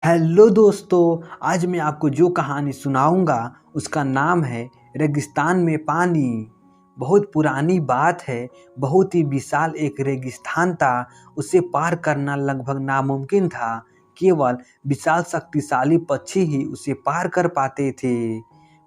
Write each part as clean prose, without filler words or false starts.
Hello दोस्तों, आज मैं आपको जो कहानी सुनाऊंगा उसका नाम है रेगिस्तान में पानी। बहुत पुरानी बात है। बहुत ही विशाल एक रेगिस्तान था। उसे पार करना लगभग नामुमकिन था। केवल विशाल शक्तिशाली पक्षी ही उसे पार कर पाते थे।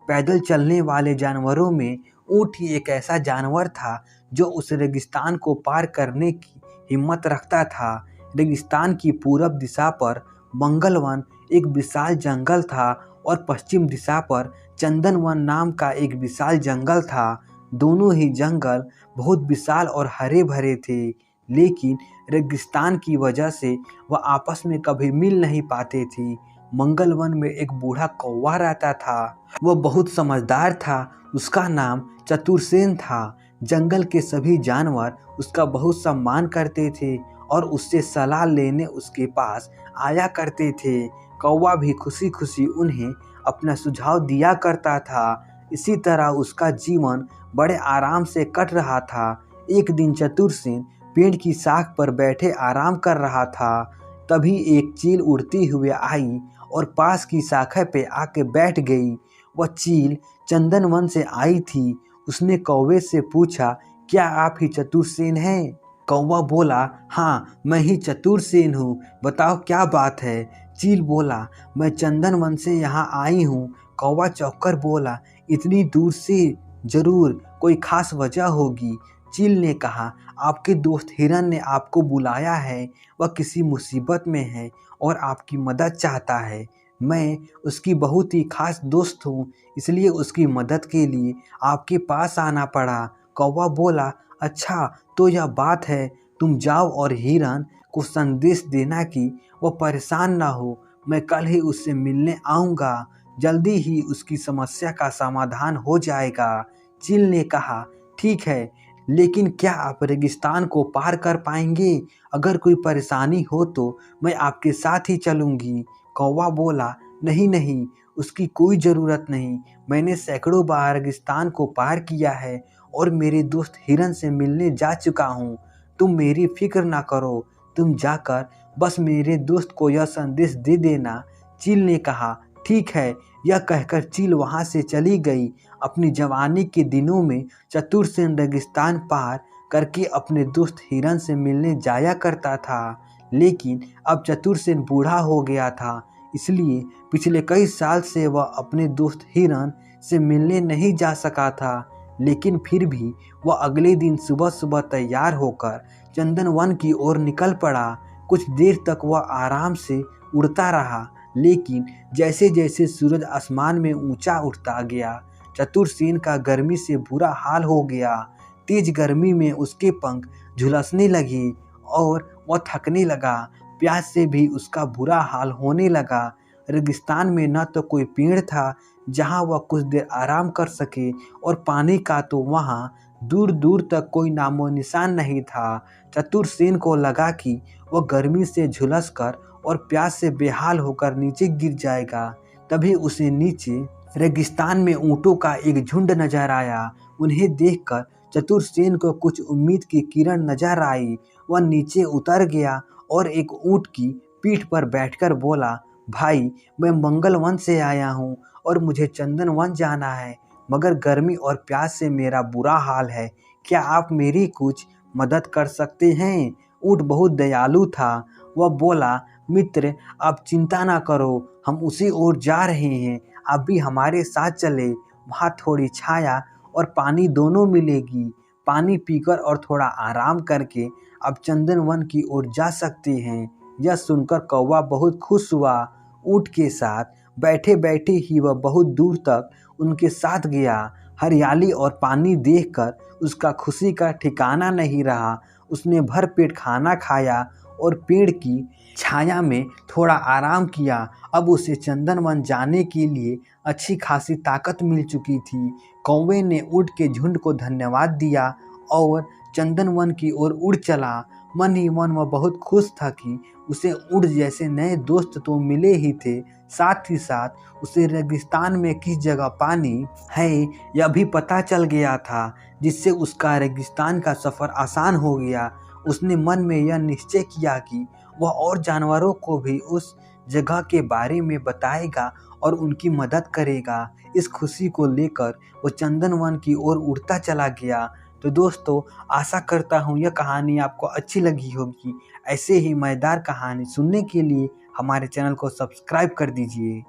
पैदल चलने वाले जानवरों में ऊंट ही एक ऐसा जानवर था जो उस रेगिस्तान को पार करने की हिम्मत रखता था। रेगिस्तान की पूरब दिशा पर मंगलवन एक विशाल जंगल था और पश्चिम दिशा पर चंदनवन नाम का एक विशाल जंगल था। दोनों ही जंगल बहुत विशाल और हरे भरे थे, लेकिन रेगिस्तान की वजह से वह आपस में कभी मिल नहीं पाते थे। मंगलवन में एक बूढ़ा कौवा रहता था। वह बहुत समझदार था। उसका नाम चतुरसेन था। जंगल के सभी जानवर उसका बहुत सम्मान करते थे और उससे सलाह लेने उसके पास आया करते थे। कौवा भी खुशी खुशी उन्हें अपना सुझाव दिया करता था। इसी तरह उसका जीवन बड़े आराम से कट रहा था। एक दिन चतुरसेन पेड़ की शाख पर बैठे आराम कर रहा था। तभी एक चील उड़ती हुई आई और पास की शाखा पे आके बैठ गई। वह चील चंदनवन से आई थी। उसने कौवे से पूछा, क्या आप ही चतुरसेन हैं? कौवा बोला, हाँ मैं ही चतुरसेन हूँ, बताओ क्या बात है। चील बोला, मैं चंदनवन से यहाँ आई हूँ। कौवा चौंककर बोला, इतनी दूर से? जरूर कोई खास वजह होगी। चील ने कहा, आपके दोस्त हिरन ने आपको बुलाया है। वह किसी मुसीबत में है और आपकी मदद चाहता है। मैं उसकी बहुत ही खास दोस्त हूँ, इसलिए उसकी मदद के लिए आपके पास आना पड़ा। कौवा बोला, अच्छा तो यह बात है। तुम जाओ और हिरन को संदेश देना कि वह परेशान ना हो। मैं कल ही उससे मिलने आऊँगा। जल्दी ही उसकी समस्या का समाधान हो जाएगा। चील ने कहा, ठीक है, लेकिन क्या आप रेगिस्तान को पार कर पाएंगे? अगर कोई परेशानी हो तो मैं आपके साथ ही चलूँगी। कौवा बोला, नहीं नहीं, उसकी कोई ज़रूरत नहीं। मैंने सैकड़ों बार रेगिस्तान को पार किया है और मेरे दोस्त हिरन से मिलने जा चुका हूँ। तुम मेरी फिक्र ना करो, तुम जाकर बस मेरे दोस्त को यह संदेश दे देना। चील ने कहा, ठीक है। यह कहकर चील वहाँ से चली गई। अपनी जवानी के दिनों में चतुरसेन रेगिस्तान पार करके अपने दोस्त हिरन से मिलने जाया करता था, लेकिन अब चतुरसेन बूढ़ा हो गया था, इसलिए पिछले कई साल से वह अपने दोस्त हिरन से मिलने नहीं जा सका था। लेकिन फिर भी वह अगले दिन सुबह सुबह तैयार होकर चंदनवन की ओर निकल पड़ा। कुछ देर तक वह आराम से उड़ता रहा, लेकिन जैसे जैसे सूरज आसमान में ऊंचा उठता गया, चतुरसेन का गर्मी से बुरा हाल हो गया। तेज गर्मी में उसके पंख झुलसने लगे और वह थकने लगा। प्यास से भी उसका बुरा हाल होने लगा। रेगिस्तान में न तो कोई पेड़ था जहाँ वह कुछ देर आराम कर सके, और पानी का तो वहाँ दूर दूर तक कोई नामो निशान नहीं था। चतुरसेन को लगा कि वह गर्मी से झुलस कर और प्यास से बेहाल होकर नीचे गिर जाएगा। तभी उसे नीचे रेगिस्तान में ऊँटों का एक झुंड नजर आया। उन्हें देखकर चतुरसेन को कुछ उम्मीद की किरण नजर आई। वह नीचे उतर गया और एक ऊँट की पीठ पर बैठकर बोला, भाई मैं मंगलवन से आया हूँ और मुझे चंदनवन जाना है, मगर गर्मी और प्यास से मेरा बुरा हाल है। क्या आप मेरी कुछ मदद कर सकते हैं? ऊँट बहुत दयालु था। वह बोला, मित्र आप चिंता ना करो, हम उसी ओर जा रहे हैं। आप भी हमारे साथ चले। वहाँ थोड़ी छाया और पानी दोनों मिलेगी। पानी पीकर और थोड़ा आराम करके आप चंदनवन की ओर जा सकते हैं। यह सुनकर कौवा बहुत खुश हुआ। ऊँट के साथ बैठे बैठे ही वह बहुत दूर तक उनके साथ गया। हरियाली और पानी देखकर उसका खुशी का ठिकाना नहीं रहा। उसने भर पेट खाना खाया और पेड़ की छाया में थोड़ा आराम किया। अब उसे चंदनवन जाने के लिए अच्छी खासी ताकत मिल चुकी थी। कौवे ने ऊँट के झुंड को धन्यवाद दिया और चंदनवन की ओर उड़ चला। मन ही मन वह बहुत खुश था कि उसे ऊँट जैसे नए दोस्त तो मिले ही थे, साथ ही साथ उसे रेगिस्तान में किस जगह पानी है यह भी पता चल गया था, जिससे उसका रेगिस्तान का सफ़र आसान हो गया। उसने मन में यह निश्चय किया कि वह और जानवरों को भी उस जगह के बारे में बताएगा और उनकी मदद करेगा। इस खुशी को लेकर वो चंदन वन की ओर उड़ता चला गया। तो दोस्तों, आशा करता हूँ यह कहानी आपको अच्छी लगी होगी। ऐसे ही मज़ेदार कहानी सुनने के लिए हमारे चैनल को सब्सक्राइब कर दीजिए।